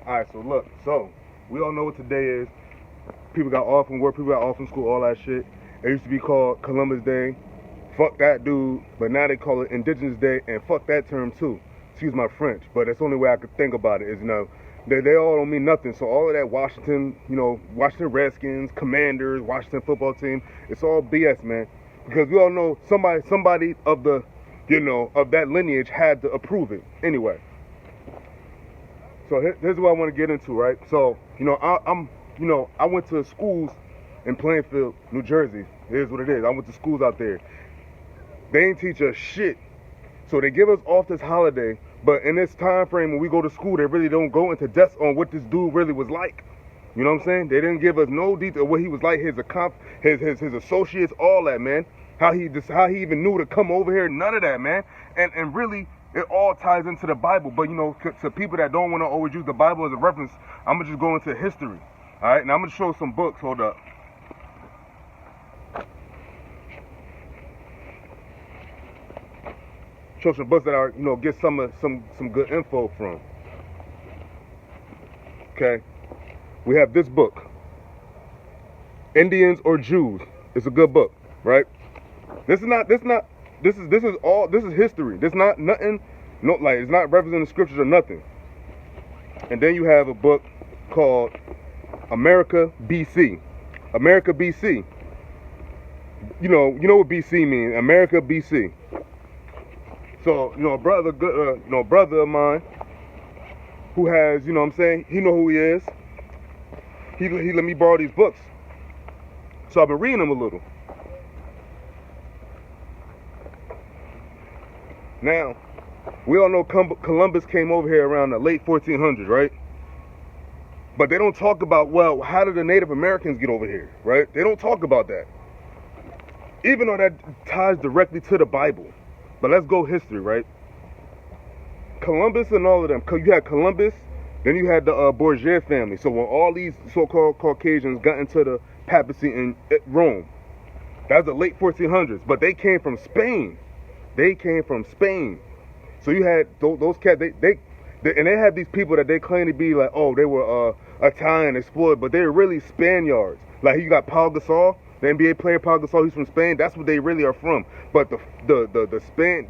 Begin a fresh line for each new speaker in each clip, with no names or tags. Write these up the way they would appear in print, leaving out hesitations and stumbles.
Alright, so look, we all know what today is. People got off from work, people got off from school, all that shit. It used to be called Columbus Day. Fuck that dude. But now they call it Indigenous Day, and fuck that term too. Excuse my French, but that's the only way I could think about it is, they all don't mean nothing. So all of that Washington, Washington Redskins, Commanders, Washington football team, it's all BS, man. Because we all know somebody of the, of that lineage had to approve it. Anyway. So here's what I want to get into, right? So, I went to schools in Plainfield, New Jersey. Here's what it is. I went to schools out there. They ain't teach us shit. So they give us off this holiday, but in this time frame when we go to school, they really don't go into depth on what this dude really was like. You know what I'm saying? They didn't give us no detail of what he was like, his associates, all that, man. How he even knew to come over here, none of that, man. And really, it all ties into the Bible. But, to people that don't want to always use the Bible as a reference, I'm going to just go into history. All right? Now, I'm going to show some books. Hold up. Show some books that are, get some good info from. Okay? We have this book. Indians or Jews. It's a good book, right? This is history. This is not nothing, it's not representing the scriptures or nothing. And then you have a book called America BC. America BC. You know what BC means. America BC. So, a brother of mine who has, he know who he is. He let me borrow these books. So I've been reading them a little. Now, we all know Columbus came over here around the late 1400s, right? But they don't talk about, well, how did the Native Americans get over here, right? They don't talk about that. Even though that ties directly to the Bible. But let's go history, right? Columbus and all of them. You had Columbus, then you had the Borgia family. So when all these so-called Caucasians got into the papacy in Rome, that was the late 1400s. But they came from Spain. So you had those cats, and they had these people that they claim to be like, oh, they were Italian explored, but they were really Spaniards. Like you got Paul Gasol, the NBA player Paul Gasol, he's from Spain. That's what they really are from. But the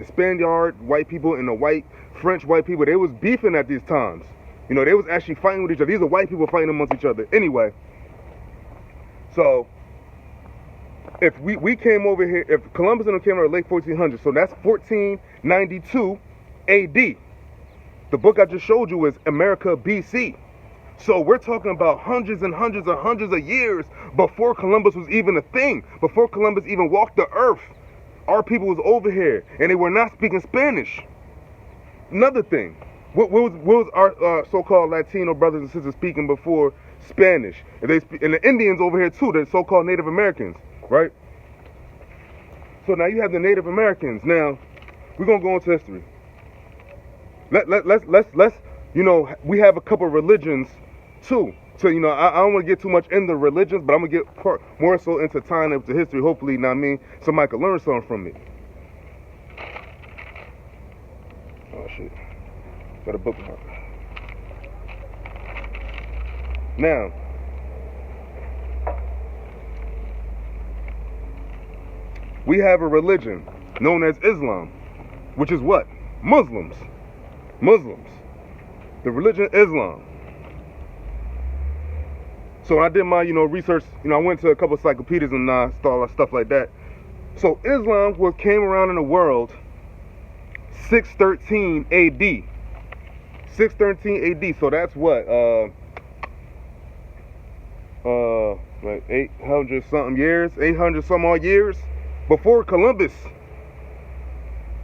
Spaniard white people and the French white people, they was beefing at these times. They was actually fighting with each other. These are white people fighting amongst each other. Anyway, so if we came over here, if Columbus and them came over in the late 1400s, so that's 1492 AD. The book I just showed you is America BC. So we're talking about hundreds and hundreds and hundreds of years before Columbus was even a thing, before Columbus even walked the earth. Our people was over here, and they were not speaking Spanish. Another thing, what was our so-called Latino brothers and sisters speaking before Spanish? And the Indians over here too, the so-called Native Americans. Right? So now you have the Native Americans. Now, we're going to go into history. Let's we have a couple of religions too. So, I don't want to get too much into religions, but I'm going to get more so into tying up to history. Hopefully, somebody can learn something from me. Oh, shit. Got a book. Now, we have a religion known as Islam, which is what? Muslims. The religion Islam. So when I did my, research, I went to a couple of encyclopedias and stuff like that. So Islam came around in the world 613 AD. 613 AD. So that's what? Like 800 something years, 800 some odd years before Columbus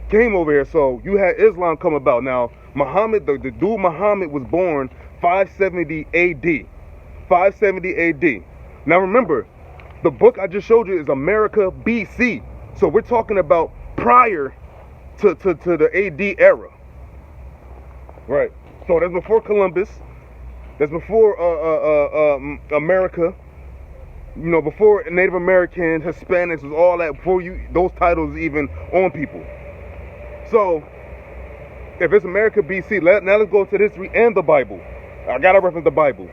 came over here. So you had Islam come about. Now, Muhammad, the dude Muhammad was born 570 AD. 570 AD. Now remember, the book I just showed you is America BC. So we're talking about prior to the AD era. Right. So that's before Columbus. That's before America. Before Native Americans, Hispanics, was all that, before those titles even on people. So, if it's America BC, now let's go to history and the Bible. I gotta reference the Bible.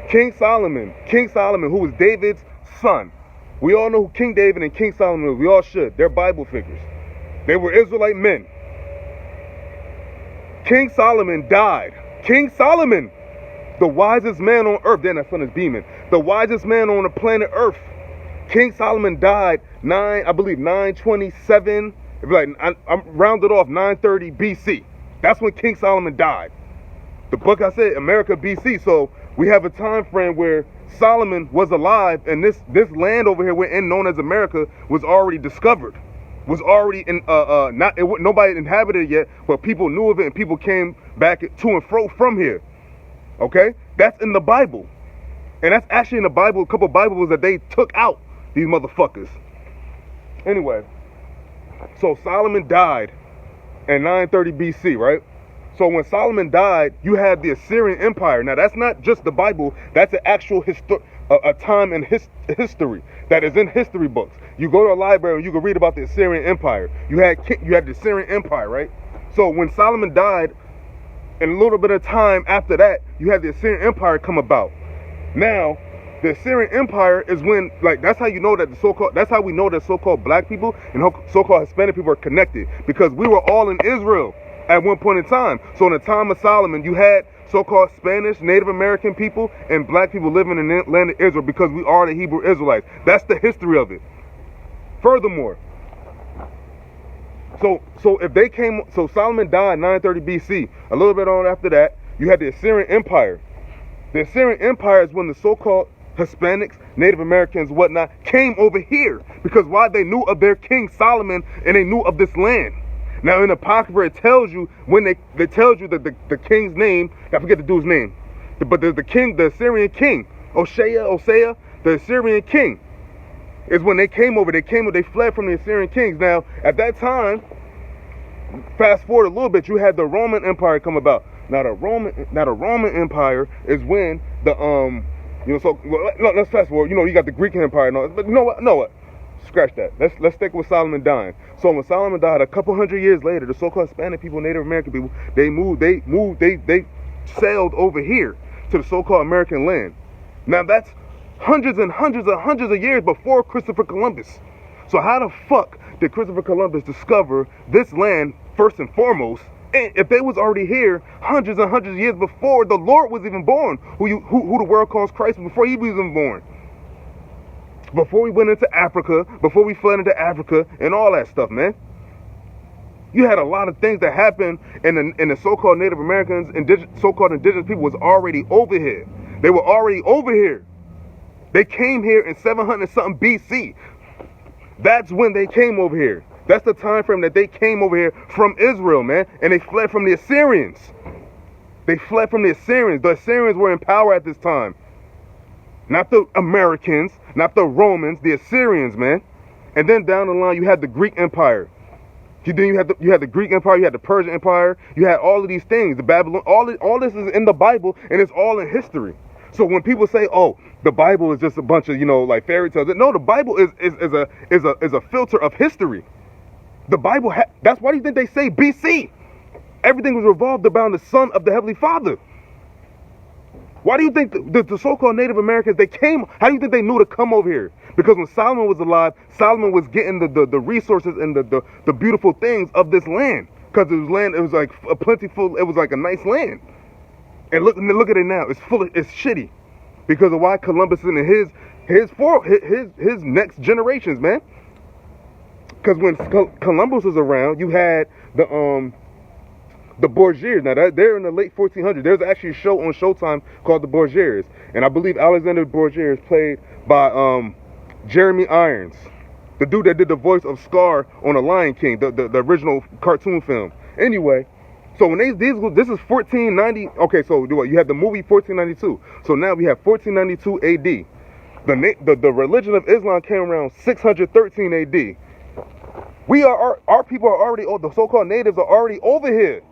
King Solomon, who was David's son. We all know who King David and King Solomon was. We all should. They're Bible figures. They were Israelite men. King Solomon died. King Solomon, the wisest man on earth. Then that son is beaming. The wisest man on the planet Earth. King Solomon died 927. I'm rounded off 930 BC. That's when King Solomon died. The book I said, America BC. So we have a time frame where Solomon was alive, and this land over here we're in, known as America, was already discovered. Was already in nobody inhabited it yet, but people knew of it, and people came back to and fro from here. Okay, that's in the Bible, and that's actually in the Bible. A couple Bibles that they took out. These motherfuckers. Anyway, so Solomon died in 930 BC, right? So when Solomon died, you had the Assyrian Empire. Now that's not just the Bible. That's an actual a time in history that is in history books. You go to a library and you can read about the Assyrian Empire. You had the Assyrian Empire, right? So when Solomon died, in a little bit of time after that, you had the Assyrian Empire come about. Now, the Assyrian Empire is when, like, that's how you know that that's how we know that so-called black people and so-called Hispanic people are connected, because we were all in Israel at one point in time. So in the time of Solomon, you had so-called Spanish, Native American people, and black people living in the land of Israel, because we are the Hebrew Israelites. That's the history of it. Furthermore, so Solomon died 930 BC. A little bit on after that, you had the Assyrian Empire. The Assyrian Empire is when the so-called Hispanics, Native Americans, whatnot, came over here. Because why? They knew of their king Solomon, and they knew of this land. Now in the Apocrypha, it tells you, when they tells you that the king's name, I forget the dude's name, but the king, the Assyrian king, Osea, the Assyrian king, is when they came over. They fled from the Assyrian kings. Now at that time, fast forward a little bit, you had the Roman Empire come about. Now the Roman Empire is when the let's fast forward. You got the Greek Empire, but you know what? Scratch that. Let's stick with Solomon dying. So when Solomon died, a couple hundred years later, the so-called Hispanic people, Native American people, they sailed over here to the so-called American land. Now that's hundreds and hundreds of years before Christopher Columbus. So how the fuck did Christopher Columbus discover this land first and foremost? And if they was already here hundreds and hundreds of years before the Lord was even born, who the world calls Christ, before he was even born, before we went into Africa, before we fled into Africa and all that stuff, man. You had a lot of things that happened, and the so-called Native Americans, so-called indigenous people was already over here. They were already over here. They came here in 700 something BC. That's when they came over here. That's the time frame that they came over here from Israel, man. And they fled from the Assyrians. They fled from the Assyrians. The Assyrians were in power at this time. Not the Americans, not the Romans, the Assyrians, man. And then down the line, you had the Greek Empire. Then you had the Greek Empire, you had the Persian Empire, you had all of these things, the Babylon, all this is in the Bible, and it's all in history. So when people say, "Oh, the Bible is just a bunch of like fairy tales," no, the Bible is a filter of history. The Bible, that's why do you think they say BC? Everything was revolved around the Son of the Heavenly Father. Why do you think the so-called Native Americans, they came, how do you think they knew to come over here? Because when Solomon was alive, Solomon was getting the resources and the beautiful things of this land. Because it was like a plentiful, it was like a nice land. And look at it now, it's shitty. Because of why Columbus and his next generations, man. Because when Columbus was around, you had the Borgias. Now they're in the late 1400s. There's actually a show on Showtime called the Borgias, and I believe Alexander Borgia is played by Jeremy Irons, the dude that did the voice of Scar on The Lion King, the original cartoon film. Anyway, so when this is 1490. Okay, so you had the movie 1492. So now we have 1492 AD. The religion of Islam came around 613 AD. Our people are already, the so-called natives are already over here.